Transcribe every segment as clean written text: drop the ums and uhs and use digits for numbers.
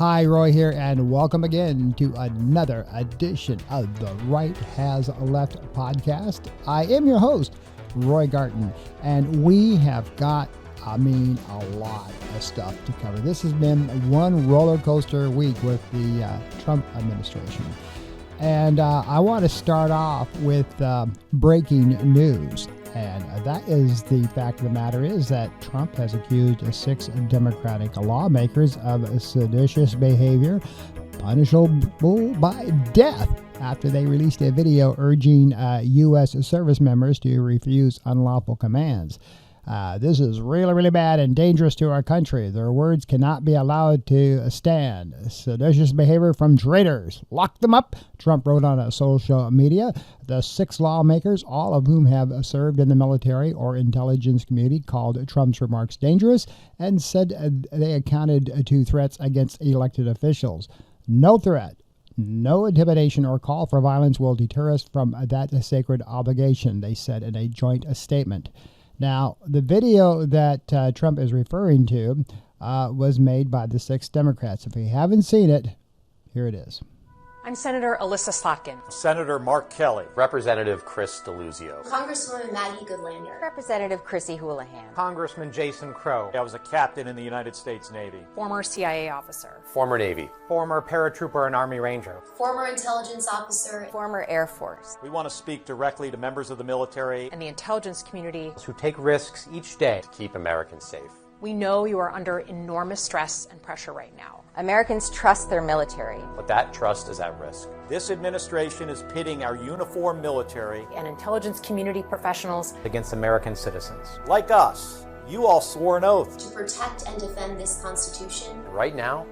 Hi, Roy here, and welcome again to another edition of the Right Has Left podcast. I am your host, Roy Garten, and we have got, a lot of stuff to cover. This has been one roller coaster week with the Trump administration. And I want to start off with breaking news. And that is the fact of the matter is that Trump has accused 6 Democratic lawmakers of seditious behavior, punishable by death, after they released a video urging U.S. service members to refuse unlawful commands. This is really bad and dangerous to our country. Their words cannot be allowed to stand. Seditious behavior from traitors. Lock them up, Trump wrote on social media. The 6 lawmakers, all of whom have served in the military or intelligence community, called Trump's remarks dangerous and said they accounted to threats against elected officials. No threat, no intimidation or call for violence will deter us from that sacred obligation, they said in a joint statement. Now, the video that Trump is referring to was made by the 6 Democrats. If you haven't seen it, here it is. I'm Senator Alyssa Slotkin. Senator Mark Kelly. Representative Chris Deluzio. Congresswoman Maggie Goodlander. Representative Chrissy Houlihan. Congressman Jason Crow. I was a captain in the United States Navy. Former CIA officer. Former Navy. Former paratrooper and Army Ranger. Former intelligence officer. Former Air Force. We want to speak directly to members of the military And the intelligence community. Who take risks each day To keep Americans safe. We know you are under enormous stress and pressure right now. Americans trust their military. But that trust is at risk. This administration is pitting our uniformed military, And intelligence community professionals. against American citizens. like us. You all swore an oath. To protect and defend this Constitution. And right now,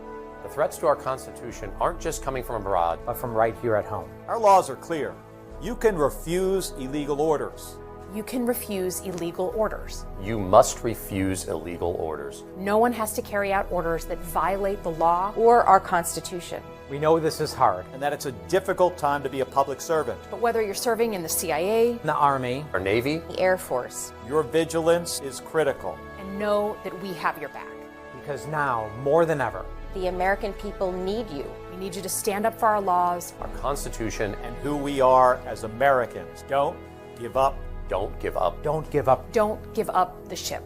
the threats to our Constitution aren't just coming from abroad. But from right here at home. Our laws are clear. You can refuse illegal orders. You can refuse illegal orders. You must refuse illegal orders. No one has to carry out orders that violate the law. Or our Constitution. We know this is hard. And that it's a difficult time to be a public servant. But whether you're serving in the CIA, In the Army. Our Navy. The Air Force. Your vigilance is critical. and know that we have your back. Because now, more than ever, The American people need you. We need you to stand up for our laws. Our Constitution. And who we are as Americans. Don't give up. Don't give up. don't give up. Don't give up the ship.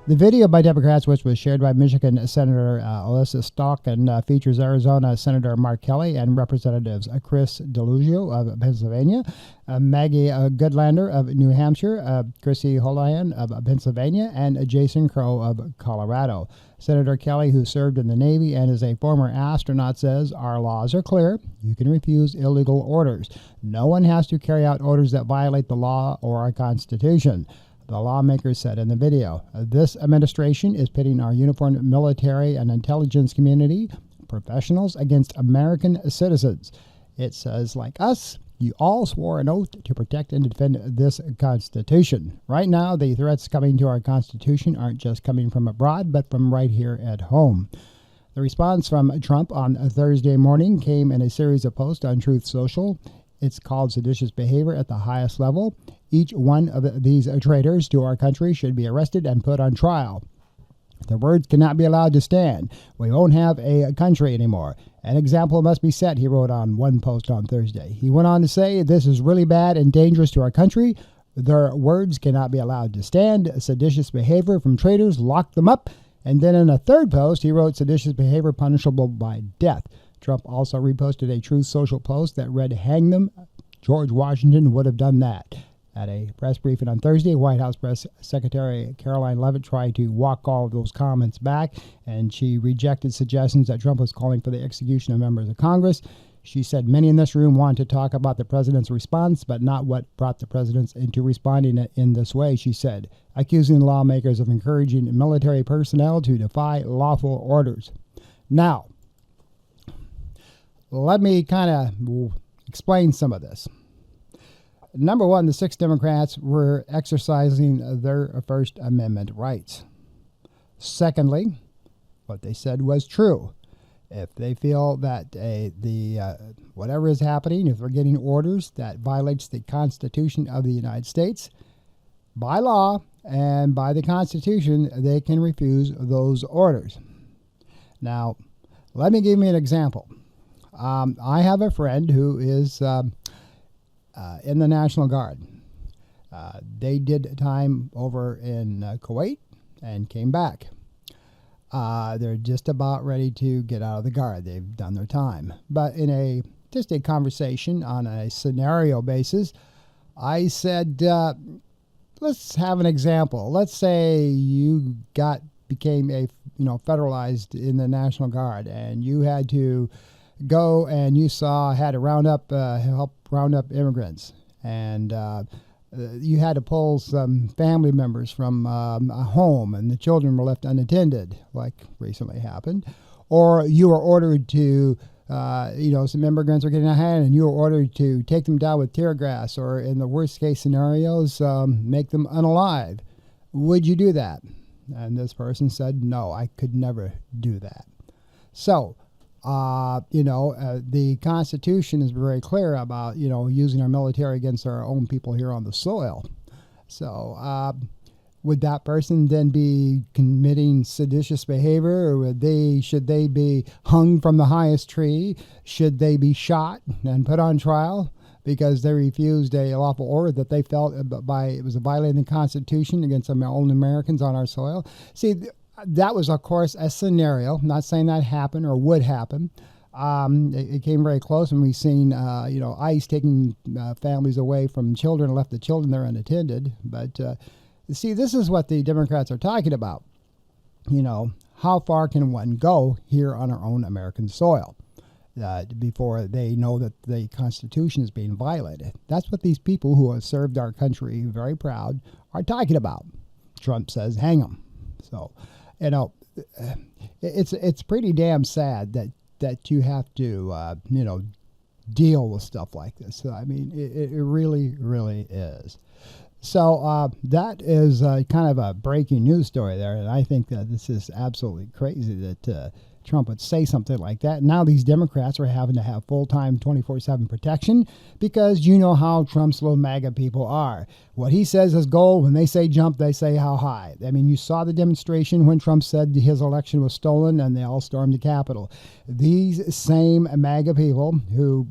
The video by Democrats, which was shared by Michigan Senator Alyssa Slotkin, features Arizona Senator Mark Kelly and Representatives Chris Deluzio of Pennsylvania, Maggie Goodlander of New Hampshire, Chrissy Houlihan of Pennsylvania, and Jason Crow of Colorado. Senator Kelly, who served in the Navy and is a former astronaut, says, "Our laws are clear. You can refuse illegal orders. No one has to carry out orders that violate the law or our Constitution." The lawmakers said in the video, "This administration is pitting our uniformed military and intelligence community professionals against American citizens. It says, like us, you all swore an oath to protect and defend this Constitution. Right now, the threats coming to our Constitution aren't just coming from abroad, but from right here at home." The response from Trump on Thursday morning came in a series of posts on Truth Social. It's called seditious behavior at the highest level. Each one of these traitors to our country should be arrested and put on trial. Their words cannot be allowed to stand. We won't have a country anymore. An example must be set, he wrote on one post on Thursday. He went on to say, "This is really bad and dangerous to our country. Their words cannot be allowed to stand. Seditious behavior from traitors, lock them up." And then in a third post, he wrote, "Seditious behavior punishable by death." Trump also reposted a Truth Social post that read, "Hang them. George Washington would have done that." At a press briefing on Thursday, White House Press Secretary Caroline Leavitt tried to walk all of those comments back, and she rejected suggestions that Trump was calling for the execution of members of Congress. She said many in this room want to talk about the president's response, but not what brought the presidents into responding in this way, she said, accusing lawmakers of encouraging military personnel to defy lawful orders. Now, let me kind of explain some of this. Number one, the 6 Democrats were exercising their First Amendment rights. Secondly, what they said was true. If they feel that whatever is happening, if they're getting orders that violates the Constitution of the United States, by law, and by the Constitution, they can refuse those orders. Now, let me give you an example. I have a friend who is in the National Guard. They did time over in Kuwait and came back. They're just about ready to get out of the Guard. They've done their time. But in just a conversation on a scenario basis, I said, let's have an example. Let's say you became a federalized in the National Guard, and you had to go and you had to help round up immigrants, and you had to pull some family members from a home, and the children were left unattended, like recently happened, or you were ordered to some immigrants are getting a hand, and you were ordered to take them down with tear gas, or in the worst case scenarios, make them unalive. Would you do that? And this person said, no, I could never do that. So, the Constitution is very clear about, using our military against our own people here on the soil. So, would that person then be committing seditious behavior, or should they be hung from the highest tree? Should they be shot and put on trial because they refused a lawful order that they felt it was violating the Constitution against our own Americans on our soil? See, that was, of course, a scenario. I'm not saying that happened or would happen. It came very close, and we've seen, ICE taking families away from children and left the children there unattended. But see, this is what the Democrats are talking about. How far can one go here on our own American soil before they know that the Constitution is being violated? That's what these people who have served our country very proud are talking about. Trump says, hang them. So, it's pretty damn sad that you have to, deal with stuff like this. So, I mean, it really, really is. So that is kind of a breaking news story there, and I think that this is absolutely crazy that Trump would say something like that. Now these Democrats are having to have full-time 24/7 protection because you know how Trump's little MAGA people are. What he says is gold. When they say jump, they say how high. I mean, you saw the demonstration when Trump said his election was stolen, and they all stormed the Capitol. These same MAGA people who,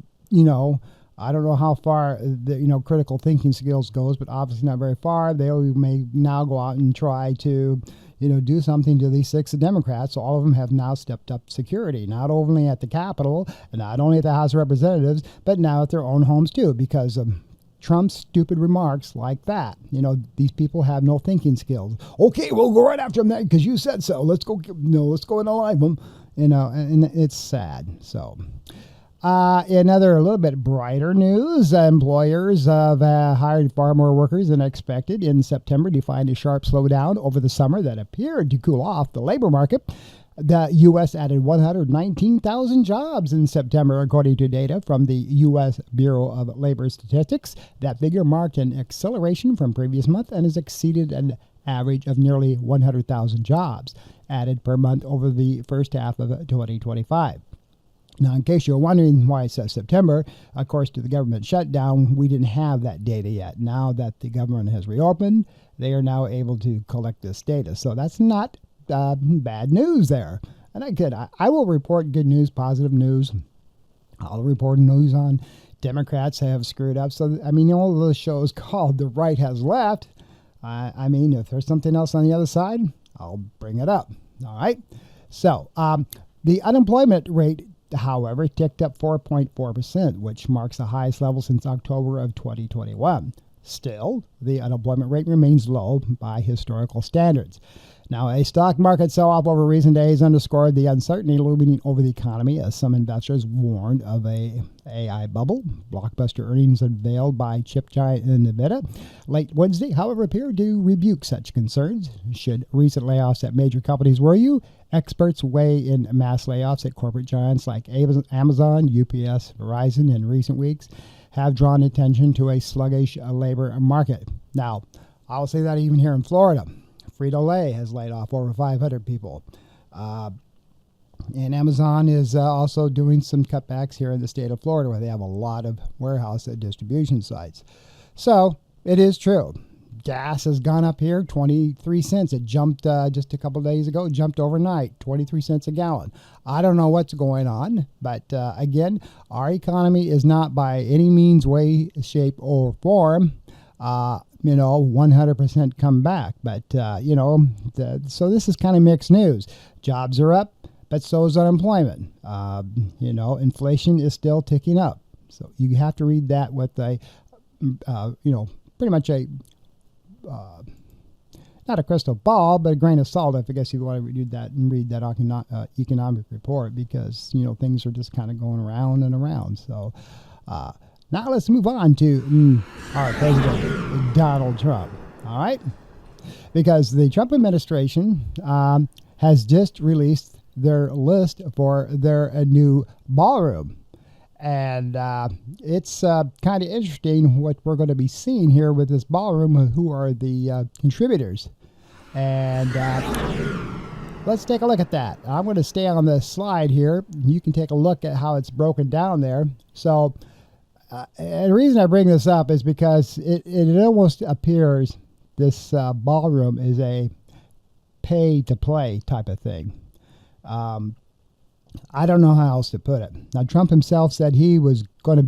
I don't know how far the critical thinking skills goes, but obviously not very far. They may now go out and try to do something to these 6 Democrats. So all of them have now stepped up security, not only at the Capitol and not only at the House of Representatives, but now at their own homes too, because of Trump's stupid remarks like that. These people have no thinking skills. Okay, we'll go right after them because you said so. Let's go and alive them. And it's sad. So. Another a little bit brighter news, employers have hired far more workers than expected in September, defined a sharp slowdown over the summer that appeared to cool off the labor market. The U.S. added 119,000 jobs in September, according to data from the U.S. Bureau of Labor Statistics. That figure marked an acceleration from previous month and has exceeded an average of nearly 100,000 jobs added per month over the first half of 2025. Now, in case you're wondering why it says September, of course, to the government shutdown, we didn't have that data yet. Now that the government has reopened, they are now able to collect this data. So that's not bad news there. And I will report good news, positive news. I'll report news on Democrats have screwed up. So, all of those shows called The Right Has Left. If there's something else on the other side, I'll bring it up. All right. So the unemployment rate, however, ticked up 4.4%, which marks the highest level since October of 2021. Still, the unemployment rate remains low by historical standards. Now, a stock market sell-off over recent days underscored the uncertainty looming over the economy as some investors warned of a AI bubble. Blockbuster earnings unveiled by chip giant NVIDIA late Wednesday, however, appeared to rebuke such concerns. Should recent layoffs at major companies worry you? Experts weigh in mass layoffs at corporate giants like Amazon, UPS, Verizon in recent weeks have drawn attention to a sluggish labor market. Now, I'll say that even here in Florida. Frito-Lay has laid off over 500 people. And Amazon is also doing some cutbacks here in the state of Florida, where they have a lot of warehouse and distribution sites. So it is true. gas has gone up here 23 cents. It jumped just a couple days ago. It jumped overnight, 23 cents a gallon. I don't know what's going on, but again, our economy is not by any means, way, shape, or form 100% come back. But, so this is kind of mixed news. Jobs are up, but so is unemployment. Inflation is still ticking up. So you have to read that with a, pretty much a, not a crystal ball, but a grain of salt, I guess you want to read that economic report, because, things are just kind of going around and around. So now let's move on to our president, Donald Trump. All right? Because the Trump administration has just released their list for their new ballroom. And it's kind of interesting what we're going to be seeing here with this ballroom, who are the contributors. And let's take a look at that. I'm going to stay on the slide here. You can take a look at how it's broken down there. So and the reason I bring this up is because it almost appears this ballroom is a pay-to-play type of thing. I don't know how else to put it. Now, Trump himself said he was going to,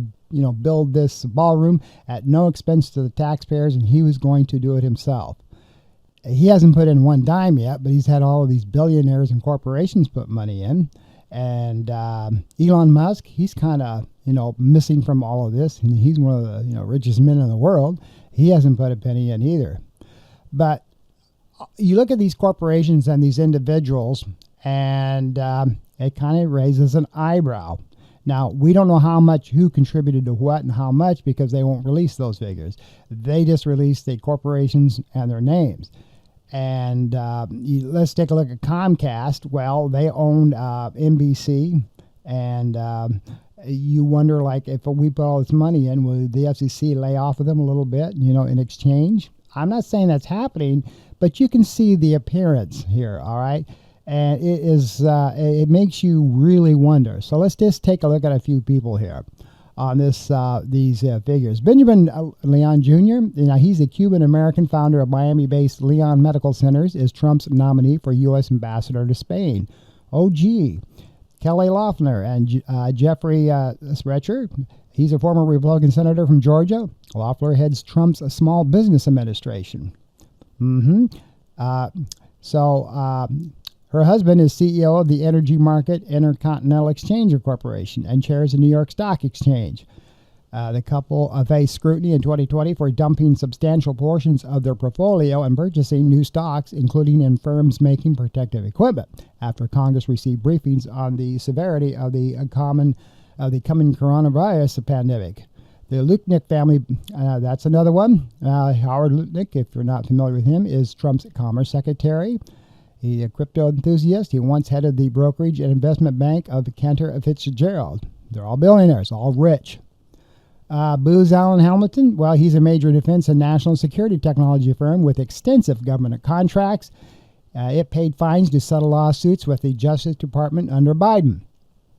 build this ballroom at no expense to the taxpayers, and he was going to do it himself. He hasn't put in one dime yet, but he's had all of these billionaires and corporations put money in. And Elon Musk, he's kind of, missing from all of this. And he's one of the, richest men in the world. He hasn't put a penny in either. But you look at these corporations and these individuals, and it kind of raises an eyebrow. Now, we don't know how much, who contributed to what and how much, because they won't release those figures. They just release the corporations and their names. And let's take a look at Comcast. Well, they owned NBC, and you wonder, like, if we put all this money in, will the FCC lay off of them a little bit, in exchange? I'm not saying that's happening, but you can see the appearance here, all right? And it is it makes you really wonder. So let's just take a look at a few people here on this these figures. Benjamin Leon Jr., he's a Cuban-American founder of Miami-based Leon Medical Centers, is Trump's nominee for U.S. ambassador to Spain. OG. Kelly Loeffler and Jeffrey Sprecher. He's a former Republican senator from Georgia. Loeffler heads Trump's Small Business Administration. Her husband is CEO of the Energy Market Intercontinental Exchanger Corporation and chairs the New York Stock Exchange. The couple faced scrutiny in 2020 for dumping substantial portions of their portfolio and purchasing new stocks, including in firms making protective equipment, after Congress received briefings on the severity of the coming coronavirus pandemic. The Lutnick family, that's another one. Howard Lutnick, if you're not familiar with him, is Trump's Commerce Secretary. He's a crypto enthusiast. He once headed the brokerage and investment bank of Cantor Fitzgerald. They're all billionaires, all rich. Booz Allen Hamilton, well, he's a major defense and national security technology firm with extensive government contracts. It paid fines to settle lawsuits with the Justice Department under Biden.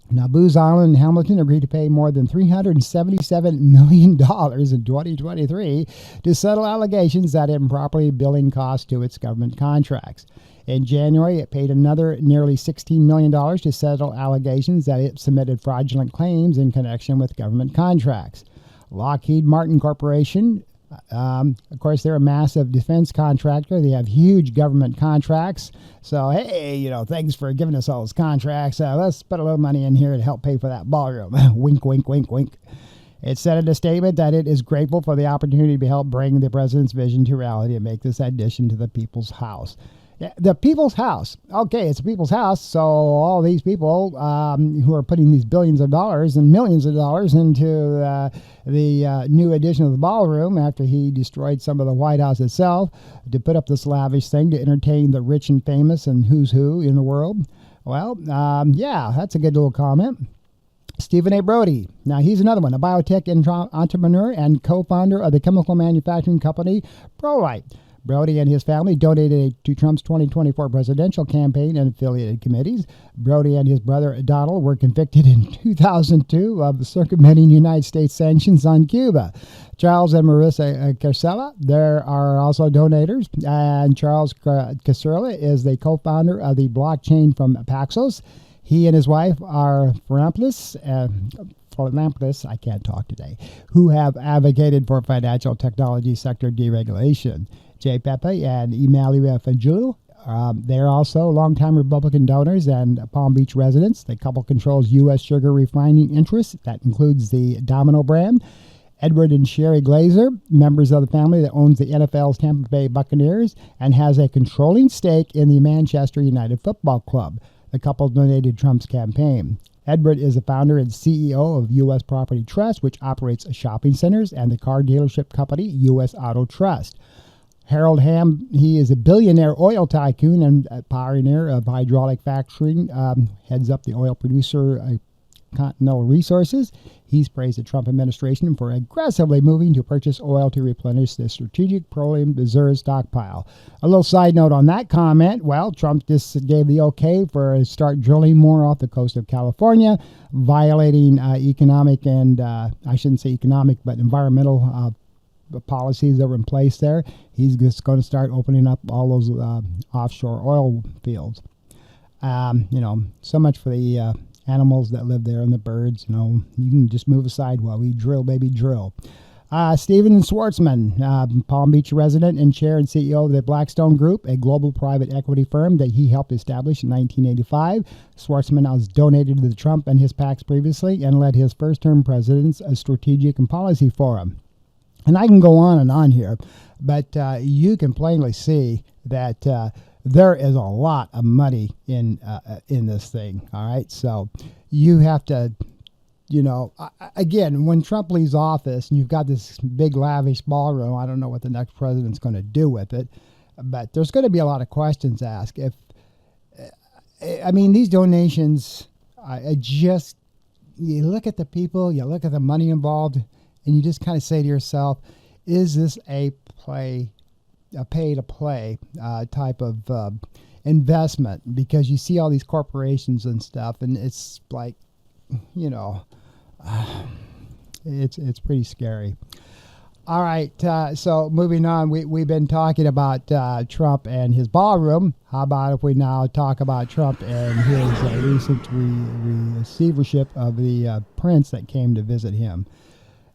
Now, Booz Allen Hamilton agreed to pay more than $377 million in 2023 to settle allegations that improperly billing costs to its government contracts. In January, it paid another nearly $16 million to settle allegations that it submitted fraudulent claims in connection with government contracts. Lockheed Martin Corporation, of course, they're a massive defense contractor. They have huge government contracts. So, hey, thanks for giving us all those contracts. Let's put a little money in here to help pay for that ballroom. Wink, wink, wink, wink. It said in a statement that it is grateful for the opportunity to help bring the president's vision to reality and make this addition to the People's House. The People's House. Okay, it's a People's House, so all these people who are putting these billions of dollars and millions of dollars into the new addition of the ballroom after he destroyed some of the White House itself to put up this lavish thing to entertain the rich and famous and who's who in the world. Well, yeah, that's a good little comment. Stephen A. Brody. Now, he's another one, a biotech entrepreneur and co-founder of the chemical manufacturing company ProLite. Brody and his family donated to Trump's 2024 presidential campaign and affiliated committees. Brody and his brother Donald were convicted in 2002 of circumventing United States sanctions on Cuba. Charles and Marissa Casella, there are also donators, and Charles Casella is the co-founder of the blockchain from Paxos. He and his wife are philanthropists, I can't talk today, who have advocated for financial technology sector deregulation. Jay Pepe and Emalia Fajulu, they're also longtime Republican donors and Palm Beach residents. The couple controls U.S. sugar refining interests. That includes the Domino brand. Edward and Sherry Glazer, members of the family that owns the NFL's Tampa Bay Buccaneers and has a controlling stake in the Manchester United Football Club. The couple donated Trump's campaign. Edward is the founder and CEO of U.S. Property Trust, which operates shopping centers, and the car dealership company U.S. Auto Trust. Harold Hamm, he is a billionaire oil tycoon and a pioneer of hydraulic fracturing, heads up the oil producer Continental Resources. He's praised the Trump administration for aggressively moving to purchase oil to replenish the strategic petroleum reserve stockpile. A little side note on that comment, well, Trump just gave the okay for start drilling more off the coast of California, violating economic and, I shouldn't say economic, but environmental policies that were in place there. He's just going to start opening up all those offshore oil fields. So much for the animals that live there and the birds. You can just move aside while we drill, baby, drill. Steven Schwartzman, Palm Beach resident and chair and CEO of the Blackstone Group, a global private equity firm that he helped establish in 1985. Schwartzman has donated to the Trump and his PACs previously and led his first-term president's Strategic and Policy Forum. And I can go on and on here, but you can plainly see that there is a lot of money in this thing, all right? So you have to, again, when Trump leaves office and you've got this big lavish ballroom, I don't know what the next president's going to do with it, but there's going to be a lot of questions asked. These donations, you look at the people, you look at the money involved, and you just kind of say to yourself, is this a pay-to-play type of investment? Because you see all these corporations and stuff, and it's like, it's pretty scary. All right, so moving on, we've been talking about Trump and his ballroom. How about if we now talk about Trump and his recent receivership of the prince that came to visit him?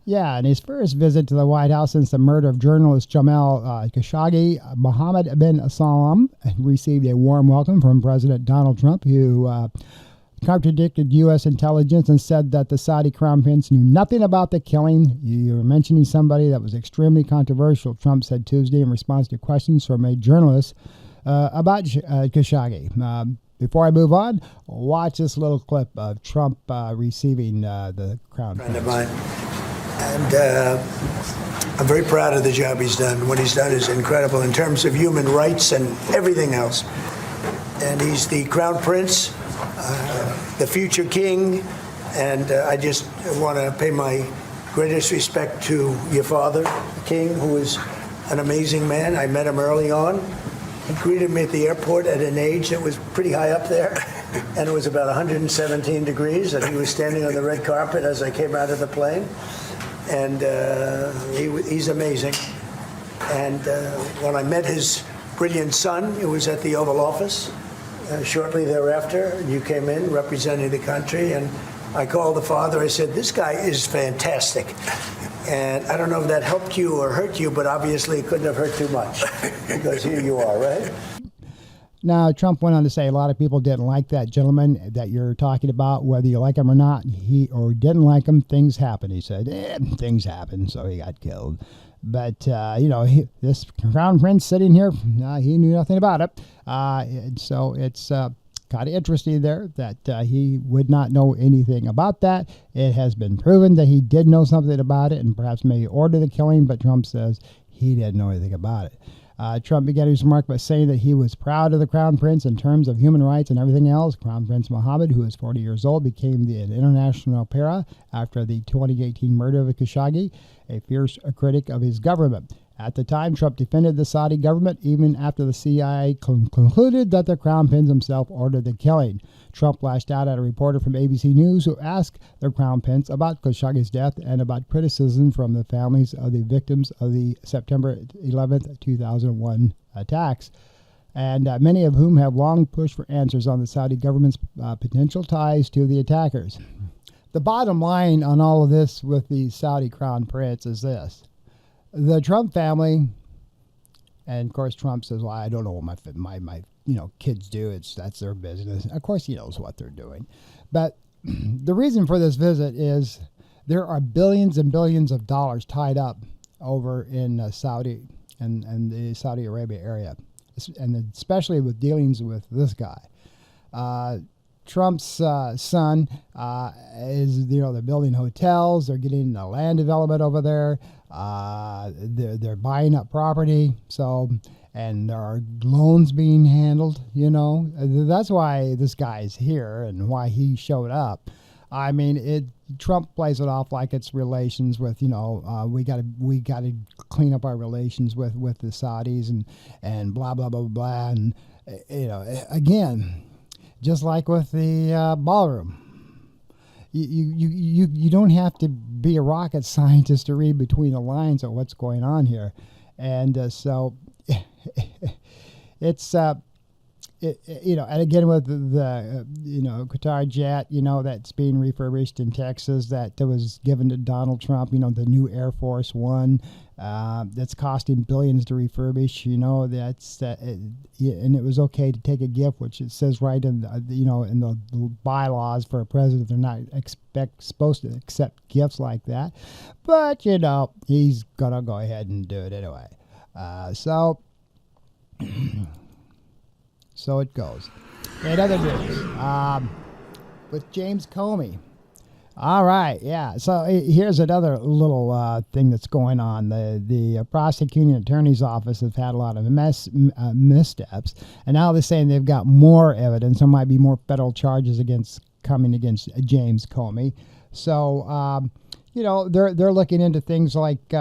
Yeah, in his first visit to the White House since the murder of journalist Jamal Khashoggi, Mohammed bin Salman received a warm welcome from President Donald Trump, who contradicted U.S. intelligence and said that the Saudi crown prince knew nothing about the killing. You're mentioning somebody that was extremely controversial, Trump said Tuesday in response to questions from a journalist about Khashoggi. Before I move on, watch this little clip of Trump receiving the crown prince. And I'm very proud of the job he's done. What he's done is incredible in terms of human rights and everything else. And he's the crown prince, the future king, and I just want to pay my greatest respect to your father, the king, who is an amazing man. I met him early on. He greeted me at the airport at an age that was pretty high up there, and it was about 117 degrees, and he was standing on the red carpet as I came out of the plane. And he's amazing. And when I met his brilliant son, it was at the Oval Office. Shortly thereafter, you came in representing the country, and I called the father. I said, this guy is fantastic. And I don't know if that helped you or hurt you, but obviously it couldn't have hurt too much, because here you are, right? Now, Trump went on to say a lot of people didn't like that gentleman that you're talking about, whether you like him or not. He or didn't like him, things happen. He said, things happen, so he got killed. But, this crown prince sitting here, he knew nothing about it. So it's kind of interesting there that he would not know anything about that. It has been proven that he did know something about it and perhaps maybe ordered the killing, but Trump says he didn't know anything about it. Trump began his remark by saying that he was proud of the Crown Prince in terms of human rights and everything else. Crown Prince Mohammed, who is 40 years old, became the international para after the 2018 murder of Khashoggi, a fierce critic of his government. At the time, Trump defended the Saudi government even after the CIA concluded that the Crown Prince himself ordered the killing. Trump lashed out at a reporter from ABC News who asked the Crown Prince about Khashoggi's death and about criticism from the families of the victims of the September 11th, 2001 attacks, and many of whom have long pushed for answers on the Saudi government's potential ties to the attackers. The bottom line on all of this with the Saudi Crown Prince is this. The Trump family, and of course Trump says, well, I don't know what my kids do. That's their business. Of course he knows what they're doing. But the reason for this visit is there are billions and billions of dollars tied up over in Saudi and the Saudi Arabia area, and especially with dealings with this guy. Trump's son is, they're building hotels, they're getting land development over there, they're buying up property, and there are loans being handled, That's why this guy is here and why he showed up. I mean, Trump plays it off like it's relations with, we got to clean up our relations with the Saudis and blah, blah, blah, blah. And, again, just like with the ballroom, you don't have to be a rocket scientist to read between the lines of what's going on here. And so it's, and again with the Qatar jet, that's being refurbished in Texas, that was given to Donald Trump, the new Air Force One, that's costing billions to refurbish, and it was okay to take a gift, which it says right in in the bylaws for a president, they're not supposed to accept gifts like that, but he's gonna go ahead and do it anyway. So it goes. In other news, with James Comey. All right, yeah. So here's another little thing that's going on. The prosecuting attorney's office has had a lot of missteps, and now they're saying they've got more evidence. There might be more federal charges coming against James Comey. So they're looking into things like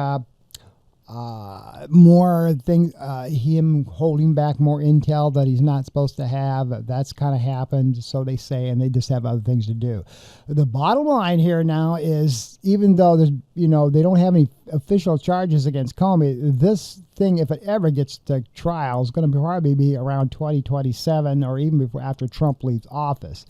more things, him holding back more intel that he's not supposed to have. That's kind of happened, so they say, and they just have other things to do. The bottom line here now is, even though there's, they don't have any official charges against Comey, this thing, if it ever gets to trial, is going to probably be around 2027 or even before, after Trump leaves office,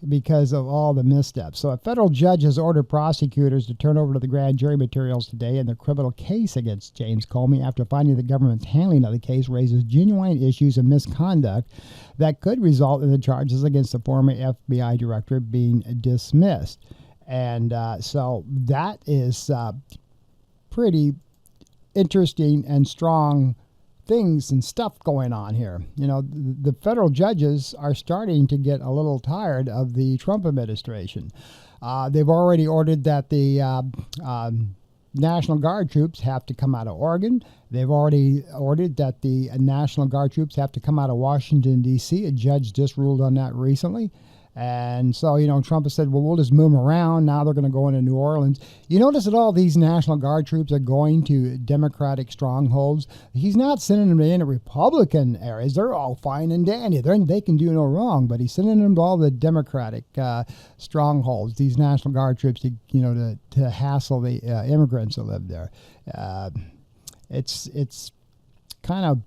because of all the missteps. So a federal judge has ordered prosecutors to turn over to the grand jury materials today in the criminal case against James Comey after finding the government's handling of the case raises genuine issues of misconduct that could result in the charges against the former FBI director being dismissed. And so that is pretty interesting and strong things and stuff going on here. The federal judges are starting to get a little tired of the Trump administration. They've already ordered that the National Guard troops have to come out of Oregon. They've already ordered that the National Guard troops have to come out of Washington, D.C. A judge just ruled on that recently. And so, Trump has said, well, we'll just move them around. Now they're going to go into New Orleans. You notice that all these National Guard troops are going to Democratic strongholds. He's not sending them into Republican areas. They're all fine and dandy. They can do no wrong, but he's sending them to all the Democratic strongholds, these National Guard troops to hassle the immigrants that live there. It's kind of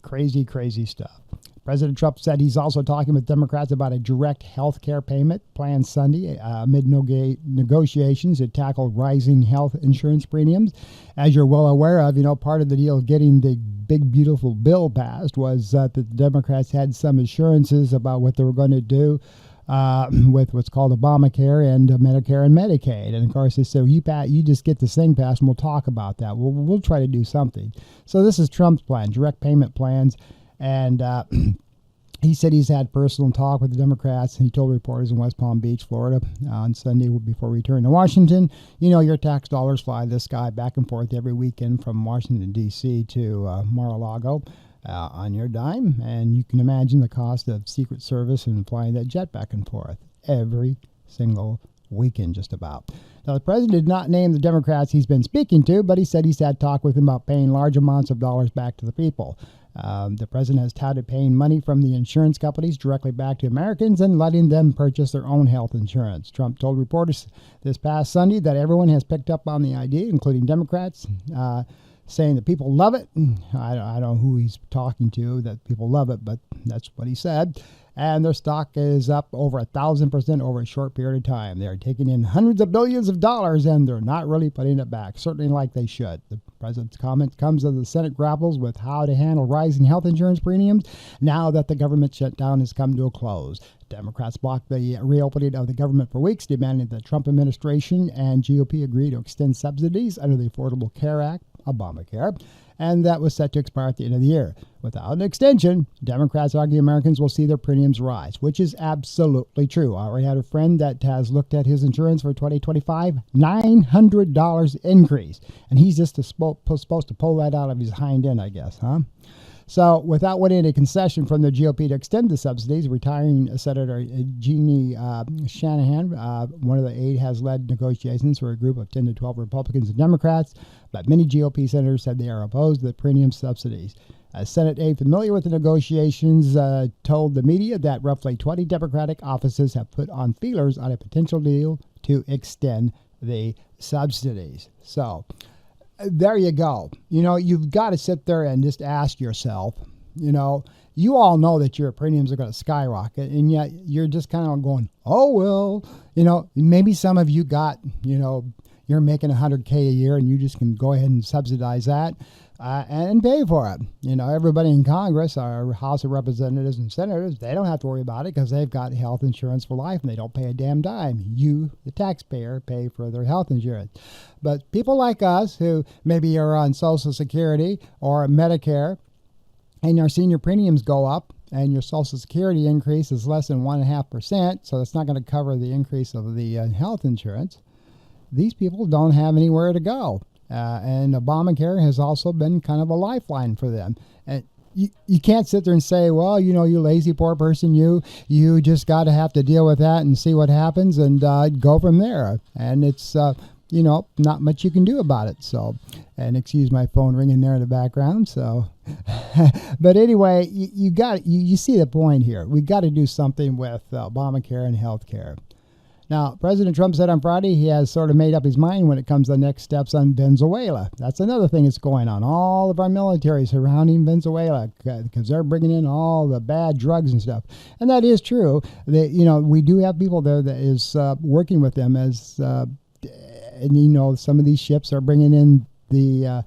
crazy stuff. President Trump said he's also talking with Democrats about a direct health care payment planned Sunday amid negotiations to tackle rising health insurance premiums. As you're well aware of, part of the deal of getting the big, beautiful bill passed was that the Democrats had some assurances about what they were going to do with what's called Obamacare and Medicare and Medicaid. And of course, they said, you just get this thing passed and we'll talk about that. We'll try to do something. So this is Trump's plan, direct payment plans. And he said he's had personal talk with the Democrats. He told reporters in West Palm Beach, Florida, on Sunday before returning to Washington, your tax dollars fly this guy back and forth every weekend from Washington, D.C. to Mar-a-Lago on your dime. And you can imagine the cost of Secret Service and flying that jet back and forth every single weekend just about. Now, the president did not name the Democrats he's been speaking to, but he said he's had talk with them about paying large amounts of dollars back to the people. The president has touted paying money from the insurance companies directly back to Americans and letting them purchase their own health insurance. Trump told reporters this past Sunday that everyone has picked up on the idea, including Democrats, saying that people love it. I don't know who he's talking to, that people love it, but that's what he said. And their stock is up over 1,000% over a short period of time. They're taking in hundreds of billions of dollars, and they're not really putting it back, certainly like they should. The president's comment comes as the Senate grapples with how to handle rising health insurance premiums now that the government shutdown has come to a close. Democrats blocked the reopening of the government for weeks, demanding that the Trump administration and GOP agree to extend subsidies under the Affordable Care Act, Obamacare, and that was set to expire at the end of the year. Without an extension, Democrats argue Americans will see their premiums rise, which is absolutely true. I already had a friend that has looked at his insurance for 2025, $900 increase, and he's just supposed to pull that out of his hind end, I guess, huh? So, without winning a concession from the GOP to extend the subsidies, retiring Senator Jeannie Shanahan, one of the 8, has led negotiations for a group of 10 to 12 Republicans and Democrats, but many GOP senators said they are opposed to the premium subsidies. A Senate aide familiar with the negotiations told the media that roughly 20 Democratic offices have put on feelers on a potential deal to extend the subsidies. So, there you go. You know, you've got to sit there and just ask yourself, you know, you all know that your premiums are going to skyrocket, and yet you're just kind of going, oh, well, you know, maybe some of you got, you know, you're making $100K a year and you just can go ahead and subsidize that and pay for it. You know, everybody in Congress, our House of Representatives and Senators, they don't have to worry about it because they've got health insurance for life and they don't pay a damn dime. You, the taxpayer, pay for their health insurance. But people like us who maybe are on Social Security or Medicare and your senior premiums go up and your Social Security increase is less than 1.5%, so it's not going to cover the increase of the health insurance. These people don't have anywhere to go. And Obamacare has also been kind of a lifeline for them. And you can't sit there and say, well, you know, you lazy poor person, you just got to have to deal with that and see what happens and go from there. And it's, you know, not much you can do about it. So, and excuse my phone ringing there in the background. So, but anyway, you see the point here. We got to do something with Obamacare and health care. Now, President Trump said on Friday he has sort of made up his mind when it comes to the next steps on Venezuela. That's another thing that's going on. All of our military surrounding Venezuela because they're bringing in all the bad drugs and stuff. And that is true. You know, we do have people there that is working with them as, and you know, some of these ships are bringing in the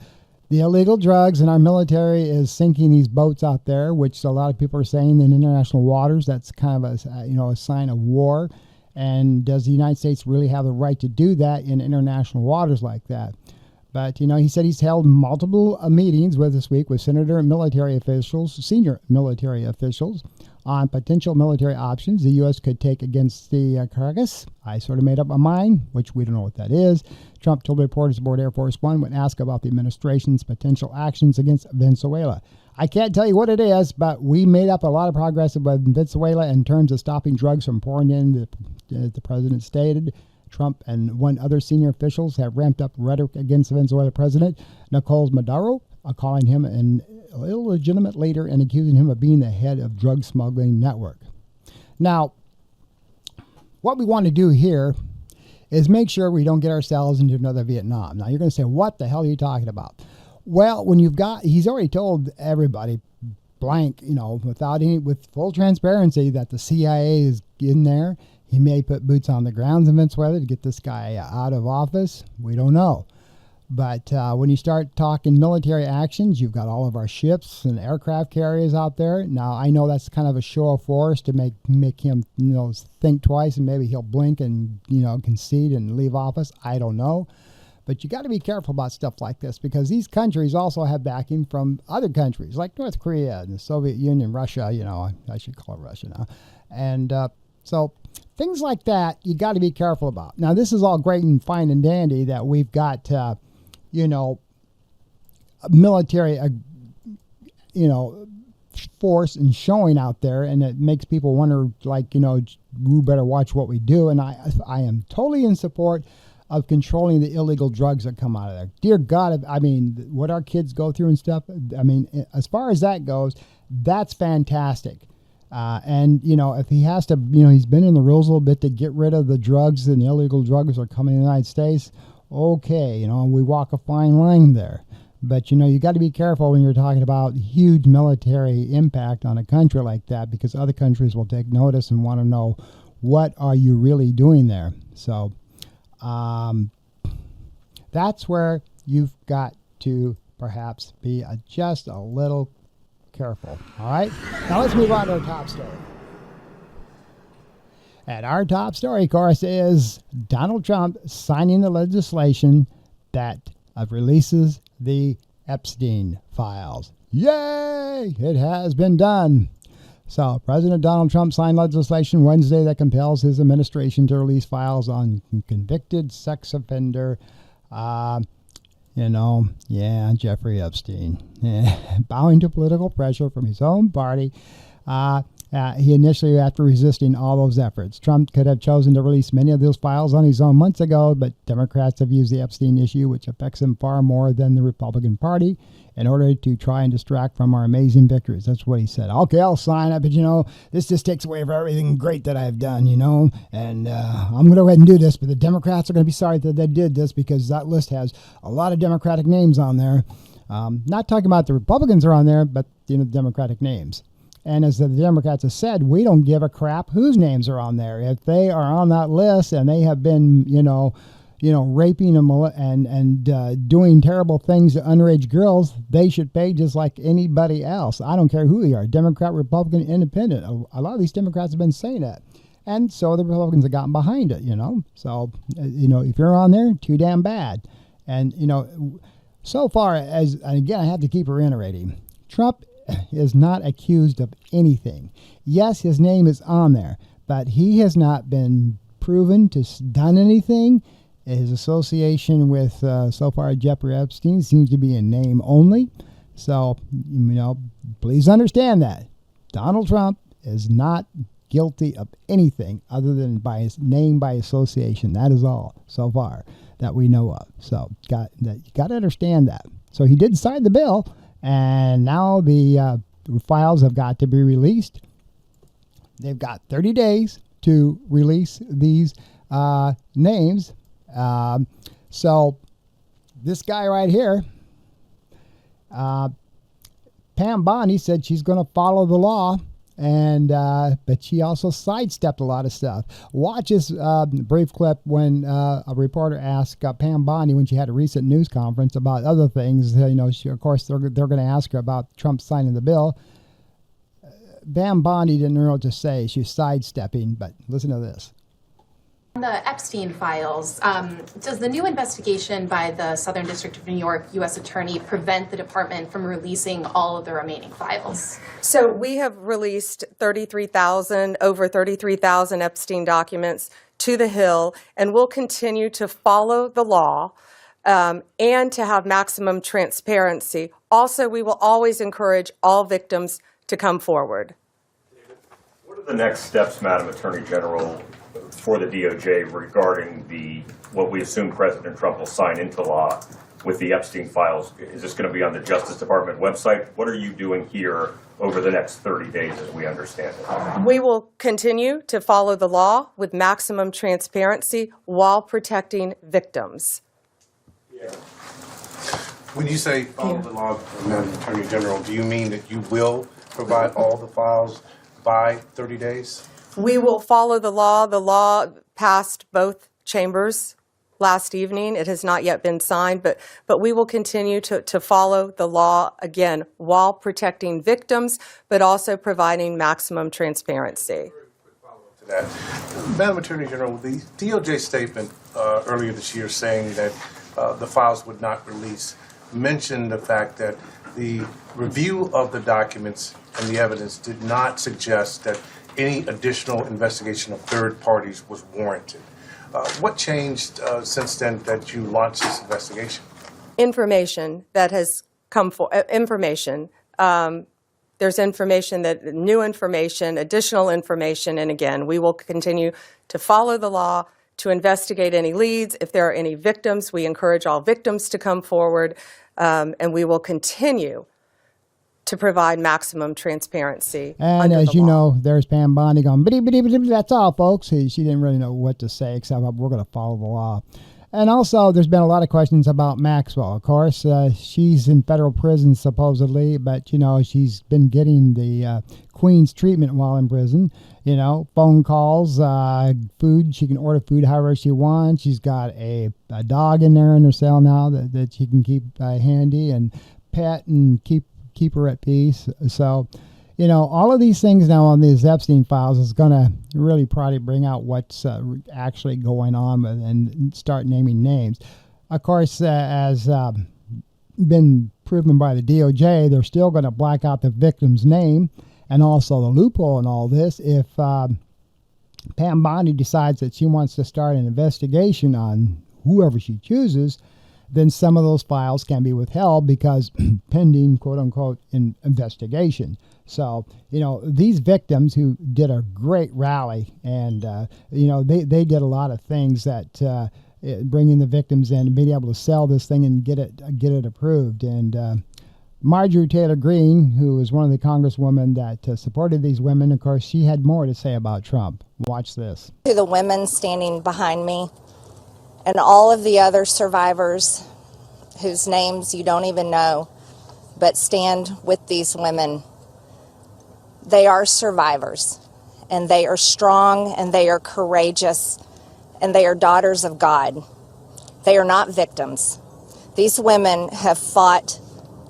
illegal drugs, and our military is sinking these boats out there, which a lot of people are saying in international waters. That's kind of a sign of war. And does the United States really have the right to do that in international waters like that? But, you know, he said he's held multiple meetings this week with senator and military officials, senior military officials, on potential military options the U.S. could take against the Caracas. I sort of made up my mind, which we don't know what that is. Trump told reporters aboard Air Force One when asked about the administration's potential actions against Venezuela. I can't tell you what it is, but we made up a lot of progress with Venezuela in terms of stopping drugs from pouring in, the president stated. Trump and one other senior officials have ramped up rhetoric against Venezuela President Nicolas Maduro, calling him an illegitimate leader and accusing him of being the head of drug smuggling network. Now, what we want to do here is make sure we don't get ourselves into another Vietnam. Now, you're going to say, what the hell are you talking about? Well, when he's already told everybody blank, you know, with full transparency that the CIA is in there. He may put boots on the ground in Venezuela to get this guy out of office. We don't know. But when you start talking military actions, you've got all of our ships and aircraft carriers out there. Now, I know that's kind of a show of force to make him, you know, think twice, and maybe he'll blink and, you know, concede and leave office. I don't know. But you got to be careful about stuff like this because these countries also have backing from other countries like North Korea and the Soviet Union, Russia, you know, I should call it Russia now. And so things like that you got to be careful about. Now, this is all great and fine and dandy that we've got, you know, military, you know, force and showing out there, and it makes people wonder, like, we better watch what we do. And I am totally in support of controlling the illegal drugs that come out of there. Dear God, I mean, what our kids go through and stuff, I mean, as far as that goes, that's fantastic. And, if he has to, he's been in the rules a little bit to get rid of the drugs and the illegal drugs that are coming in the United States. Okay, we walk a fine line there. But, you got to be careful when you're talking about huge military impact on a country like that, because other countries will take notice and want to know, what are you really doing there? So that's where you've got to perhaps be just a little careful. All right? Now let's move on to our top story. And our top story, of course, is Donald Trump signing the legislation that releases the Epstein Files. Yay! It has been done. So, President Donald Trump signed legislation Wednesday that compels his administration to release files on convicted sex offender, Jeffrey Epstein. Bowing to political pressure from his own party, he initially, after resisting all those efforts, Trump could have chosen to release many of those files on his own months ago, but Democrats have used the Epstein issue, which affects him far more than the Republican Party, in order to try and distract from our amazing victories. That's what he said. Okay, I'll sign it, but this just takes away from everything great that I've done, and I'm going to go ahead and do this, but the Democrats are going to be sorry that they did this, because that list has a lot of Democratic names on there. Not talking about the Republicans are on there, but the Democratic names. And as the Democrats have said, we don't give a crap whose names are on there. If they are on that list and they have been, raping and doing terrible things to underage girls, they should pay just like anybody else. I don't care who they are, Democrat, Republican, Independent. A lot of these Democrats have been saying that. And so the Republicans have gotten behind it, So, if you're on there, too damn bad. And, so far, and again, I have to keep reiterating, Trump is not accused of anything. Yes, his name is on there, but he has not been proven to done anything. His association with, so far, Jeffrey Epstein seems to be in name only. So, please understand that. Donald Trump is not guilty of anything other than by his name by association. That is all, so far, that we know of. So, you got to understand that. So, he did sign the bill, and now the files have got to be released. They've got 30 days to release these names. So this guy right here, Pam Bondi, said she's going to follow the law, and but she also sidestepped a lot of stuff. Watch this brief clip when a reporter asked Pam Bondi, when she had a recent news conference, about other things. Of course, they're going to ask her about Trump signing the bill. Pam Bondi didn't know what to say. She was sidestepping, but listen to this. The Epstein Files, does the new investigation by the Southern District of New York U.S. Attorney prevent the department from releasing all of the remaining files? So we have released over 33,000 Epstein documents to the Hill, and we'll continue to follow the law and to have maximum transparency. Also, we will always encourage all victims to come forward. What are the next steps, Madam Attorney General, for the DOJ regarding what we assume President Trump will sign into law with the Epstein Files? Is this going to be on the Justice Department website? What are you doing here over the next 30 days as we understand it? We will continue to follow the law with maximum transparency while protecting victims. Yeah. When you say follow the law, Madam Attorney General, do you mean that you will provide all the files by 30 days? We will follow the law. The law passed both chambers last evening. It has not yet been signed, but we will continue to follow the law, again, while protecting victims, but also providing maximum transparency. To that. Madam Attorney General, the DOJ statement earlier this year saying that the files would not release mentioned the fact that the review of the documents and the evidence did not suggest that any additional investigation of third parties was warranted. What changed since then that you launched this investigation? Information that has come for information that there's information new information, additional information, and again, we will continue to follow the law, to investigate any leads. If there are any victims, we encourage all victims to come forward, and we will continue to provide maximum transparency. And as you know, there's Pam Bondi going, bitty, bitty, bitty, that's all, folks. She didn't really know what to say, except we're going to follow the law. And also, there's been a lot of questions about Maxwell. Of course, she's in federal prison, supposedly, but, you know, she's been getting the Queen's treatment while in prison. You know, phone calls, food. She can order food however she wants. She's got a dog in there in her cell now that she can keep handy and pet and keep her at peace. So, you know, all of these things now on these Epstein files is going to really probably bring out what's actually going on and start naming names. Of course, as been proven by the DOJ, they're still going to black out the victim's name and also the loophole in all this. If Pam Bondi decides that she wants to start an investigation on whoever she chooses, then some of those files can be withheld because pending, quote unquote, investigation. So, you know, these victims who did a great rally and, you know, they did a lot of things that bringing the victims in and being able to sell this thing and get it approved. And Marjorie Taylor Greene, who was one of the congresswomen that supported these women, of course, she had more to say about Trump. Watch this. To the women standing behind me and all of the other survivors whose names you don't even know, but stand with these women. They are survivors, and they are strong, and they are courageous, and they are daughters of God. They are not victims. These women have fought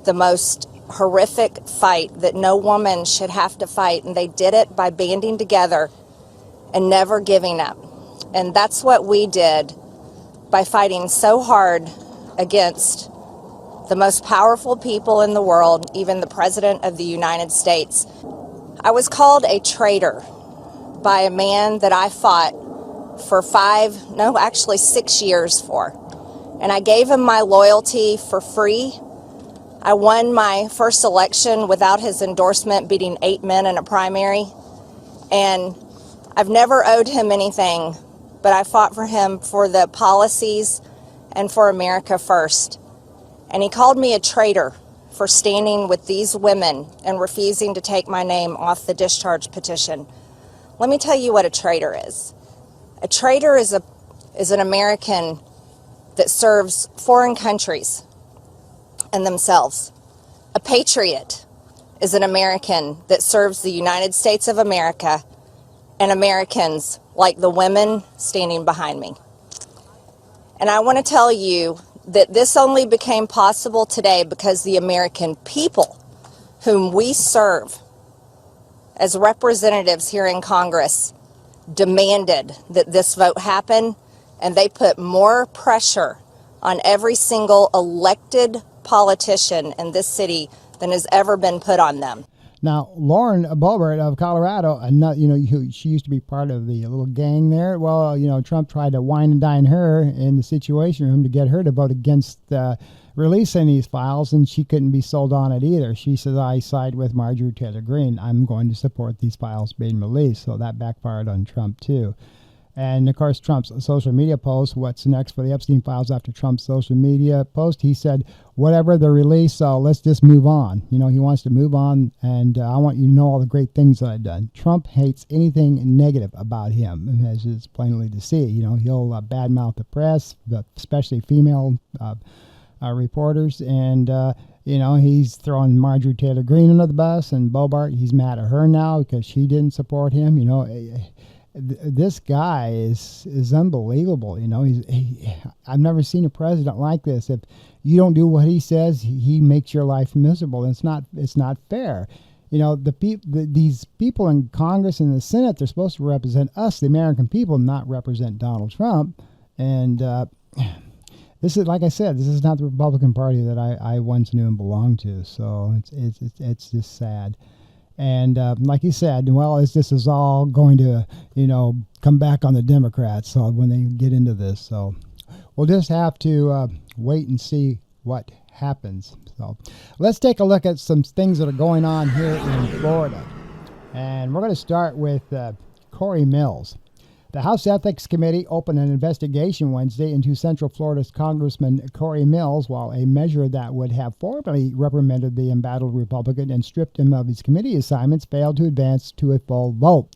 the most horrific fight that no woman should have to fight, and they did it by banding together and never giving up. And that's what we did by fighting so hard against the most powerful people in the world, even the President of the United States. I was called a traitor by a man that I fought for 6 years for. And I gave him my loyalty for free. I won my first election without his endorsement, beating 8 men in a primary. And I've never owed him anything, but I fought for him for the policies and for America first. And he called me a traitor for standing with these women and refusing to take my name off the discharge petition. Let me tell you what a traitor is. A traitor is an American that serves foreign countries and themselves. A patriot is an American that serves the United States of America and Americans like the women standing behind me. And I want to tell you that this only became possible today because the American people whom we serve as representatives here in Congress demanded that this vote happen, and they put more pressure on every single elected politician in this city than has ever been put on them. Now, Lauren Boebert of Colorado, she used to be part of the little gang there. Well, you know, Trump tried to wine and dine her in the Situation Room to get her to vote against releasing these files, and she couldn't be sold on it either. She says, I side with Marjorie Taylor Greene. I'm going to support these files being released. So that backfired on Trump, too. And, of course, Trump's social media post, what's next for the Epstein files after Trump's social media post? He said, whatever the release, let's just move on. You know, he wants to move on, and I want you to know all the great things that I've done. Trump hates anything negative about him, as is plainly to see. You know, he'll badmouth the press, especially female reporters, and, you know, he's throwing Marjorie Taylor Greene under the bus, and Boebert, he's mad at her now because she didn't support him. You know, this guy is unbelievable. You know, I've never seen a president like this. If you don't do what he says, he makes your life miserable. It's not fair. You know, these people in Congress and the Senate, they're supposed to represent us, the American people, not represent Donald Trump. And this is, like I said, this is not the Republican Party that I once knew and belonged to. So it's just sad. And like you said, well, this is all going to, you know, come back on the Democrats. So when they get into this, so we'll just have to wait and see what happens. So let's take a look at some things that are going on here in Florida. And we're going to start with Corey Mills. The House Ethics Committee opened an investigation Wednesday into Central Florida's Congressman Corey Mills, while a measure that would have formally reprimanded the embattled Republican and stripped him of his committee assignments failed to advance to a full vote.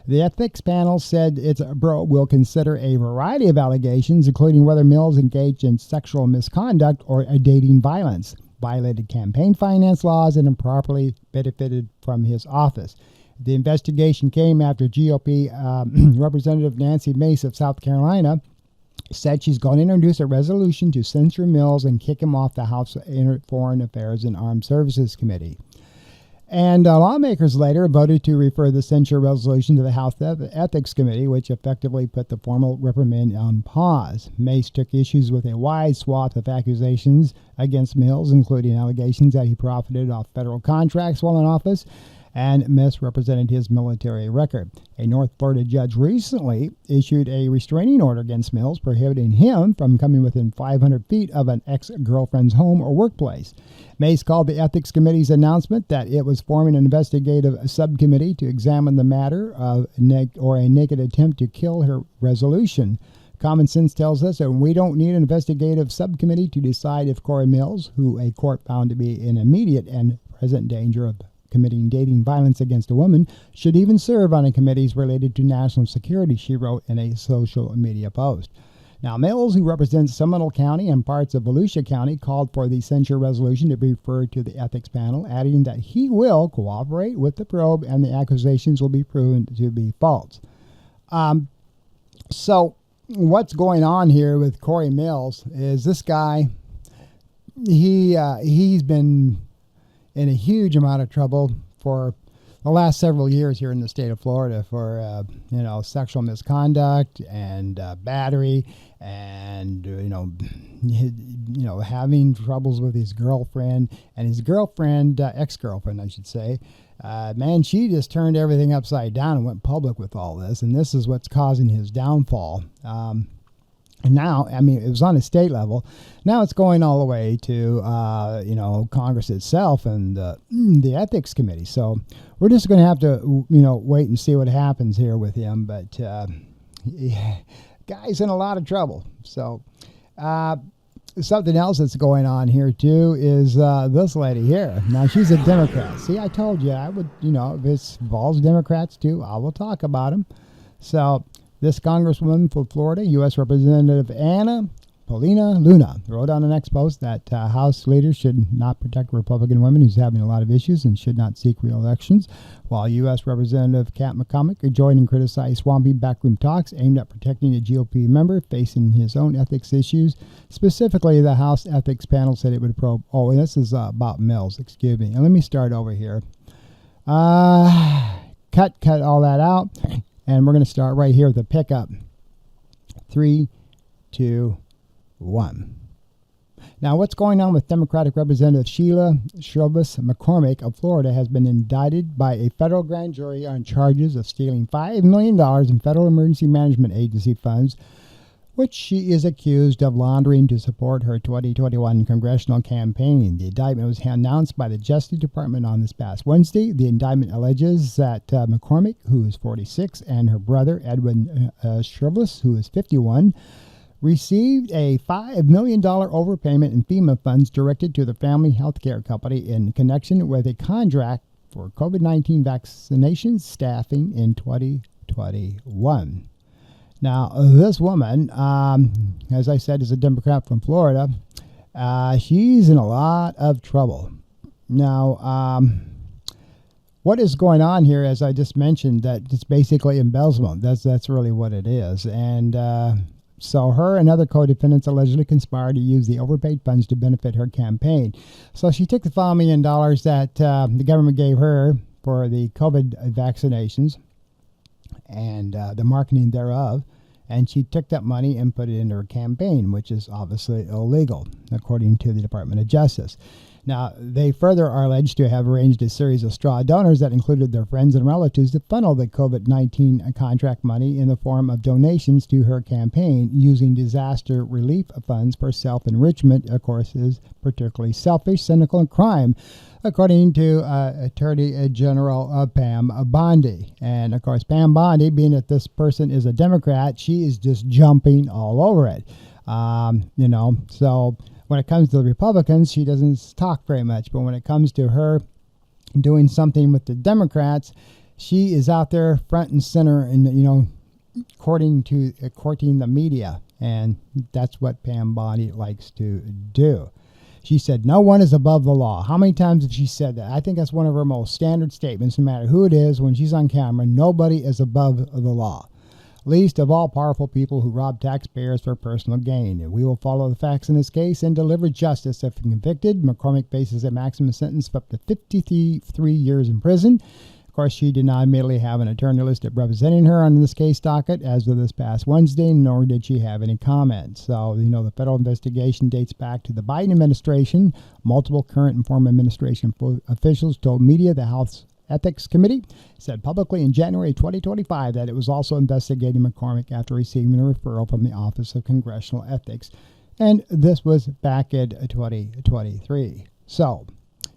The ethics panel said its probe will consider a variety of allegations, including whether Mills engaged in sexual misconduct or dating violence, violated campaign finance laws, and improperly benefited from his office. The investigation came after GOP Representative Nancy Mace of South Carolina said she's going to introduce a resolution to censure Mills and kick him off the House Foreign Affairs and Armed Services Committee. And lawmakers later voted to refer the censure resolution to the House Ethics Committee, which effectively put the formal reprimand on pause. Mace took issues with a wide swath of accusations against Mills, including allegations that he profited off federal contracts while in office and misrepresented his military record. A North Florida judge recently issued a restraining order against Mills, prohibiting him from coming within 500 feet of an ex-girlfriend's home or workplace. Mace called the Ethics Committee's announcement that it was forming an investigative subcommittee to examine the matter of a naked attempt to kill her resolution. Common sense tells us that we don't need an investigative subcommittee to decide if Corey Mills, who a court found to be in immediate and present danger of committing dating violence against a woman, should even serve on a committees related to national security, she wrote in a social media post. Now, Mills, who represents Seminole County and parts of Volusia County, called for the censure resolution to be referred to the ethics panel, adding that he will cooperate with the probe and the accusations will be proven to be false. So what's going on here with Corey Mills is this guy, he's been in a huge amount of trouble for the last several years here in the state of Florida for sexual misconduct and battery, and having troubles with his girlfriend, and his girlfriend, ex-girlfriend I should say, man, she just turned everything upside down and went public with all this, and this is what's causing his downfall. And now, I mean, it was on a state level. Now it's going all the way to, Congress itself and the Ethics Committee. So we're just going to have to, wait and see what happens here with him. But guy's in a lot of trouble. So something else that's going on here, too, is this lady here. Now, she's a Democrat. See, I told you I would, if it involves Democrats, too, I will talk about them. So this congresswoman for Florida, U.S. Representative Anna Paulina Luna, wrote on the next post that House leaders should not protect Republican women who's having a lot of issues and should not seek re-elections, while U.S. Representative Kat McCormick joined and criticized swampy backroom talks aimed at protecting a GOP member facing his own ethics issues. Specifically, the House Ethics Panel said it would probe. Oh, and this is about Mills, excuse me. And let me start over here. Cut all that out. And we're going to start right here with the pickup. 3, 2, 1. Now, what's going on with Democratic Representative Sheila Shrilvis McCormick of Florida has been indicted by a federal grand jury on charges of stealing $5 million in Federal Emergency Management Agency funds, which she is accused of laundering to support her 2021 congressional campaign. The indictment was announced by the Justice Department on this past Wednesday. The indictment alleges that McCormick, who is 46, and her brother, Edwin Shrilvis, who is 51, received a $5 million overpayment in FEMA funds directed to the family health care company in connection with a contract for COVID-19 vaccination staffing in 2021. Now, this woman, as I said, is a Democrat from Florida. She's in a lot of trouble. Now, what is going on here, as I just mentioned, that it's basically embezzlement. That's really what it is. And so her and other co-defendants allegedly conspired to use the overpaid funds to benefit her campaign. So she took the $5 million that the government gave her for the COVID vaccinations and the marketing thereof, and she took that money and put it into her campaign, which is obviously illegal, according to the Department of Justice. Now, they further are alleged to have arranged a series of straw donors that included their friends and relatives to funnel the COVID-19 contract money in the form of donations to her campaign, using disaster relief funds for self-enrichment. Of course, is particularly selfish, cynical, and crime, according to Attorney General Pam Bondi. And, of course, Pam Bondi, being that this person is a Democrat, she is just jumping all over it. So when it comes to the Republicans, she doesn't talk very much. But when it comes to her doing something with the Democrats, she is out there front and center and, courting the media. And that's what Pam Bondi likes to do. She said, no one is above the law. How many times has she said that? I think that's one of her most standard statements, no matter who it is. When she's on camera, nobody is above the law. Least of all powerful people who rob taxpayers for personal gain. And we will follow the facts in this case and deliver justice. If convicted, McCormick faces a maximum sentence of up to 53 years in prison. Of course, she did not immediately have an attorney listed representing her on this case docket as of this past Wednesday, nor did she have any comments. So, the federal investigation dates back to the Biden administration. Multiple current and former administration officials told media the House Ethics Committee said publicly in January 2025 that it was also investigating McCormick after receiving a referral from the Office of Congressional Ethics. And this was back in 2023. So,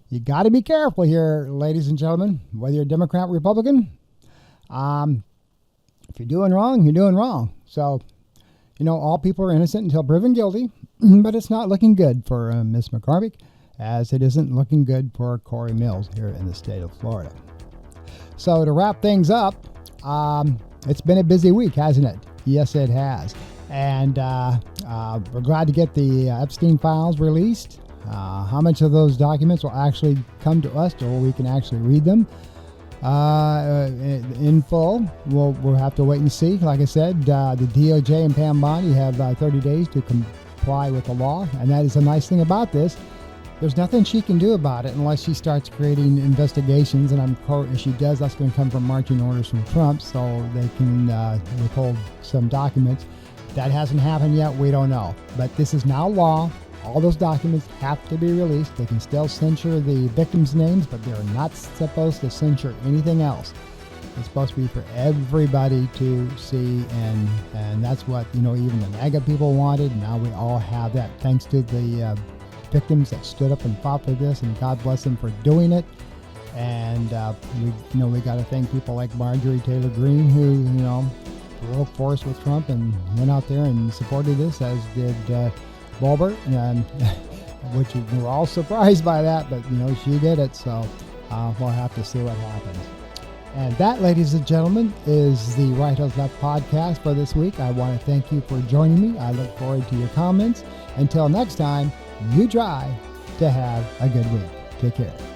you got to be careful here, ladies and gentlemen, whether you're a Democrat or Republican. If you're doing wrong, you're doing wrong. So, all people are innocent until proven guilty, but it's not looking good for Miss McCormick, as it isn't looking good for Corey Mills here in the state of Florida. So to wrap things up, it's been a busy week, hasn't it? Yes, it has. And we're glad to get the Epstein Files released. How much of those documents will actually come to us, or we can actually read them in full? We'll have to wait and see. Like I said, the DOJ and Pam Bondi have 30 days to comply with the law, and that is the nice thing about this. There's nothing she can do about it unless she starts creating investigations, and if she does, that's going to come from marching orders from Trump, so they can withhold some documents. That hasn't happened yet. We don't know. But this is now law. All those documents have to be released. They can still censure the victims' names, but they're not supposed to censure anything else. It's supposed to be for everybody to see, and that's what even the MAGA people wanted. And now we all have that, thanks to the victims that stood up and fought for this, and God bless them for doing it. And we got to thank people like Marjorie Taylor Greene, who broke force with Trump and went out there and supported this, as did Boebert, and which we were all surprised by that, but she did it. So we'll have to see what happens. And that, ladies and gentlemen, is the Right House Left podcast for this week. I want to thank you for joining me. I look forward to your comments. Until next time, you try to have a good week. Take care.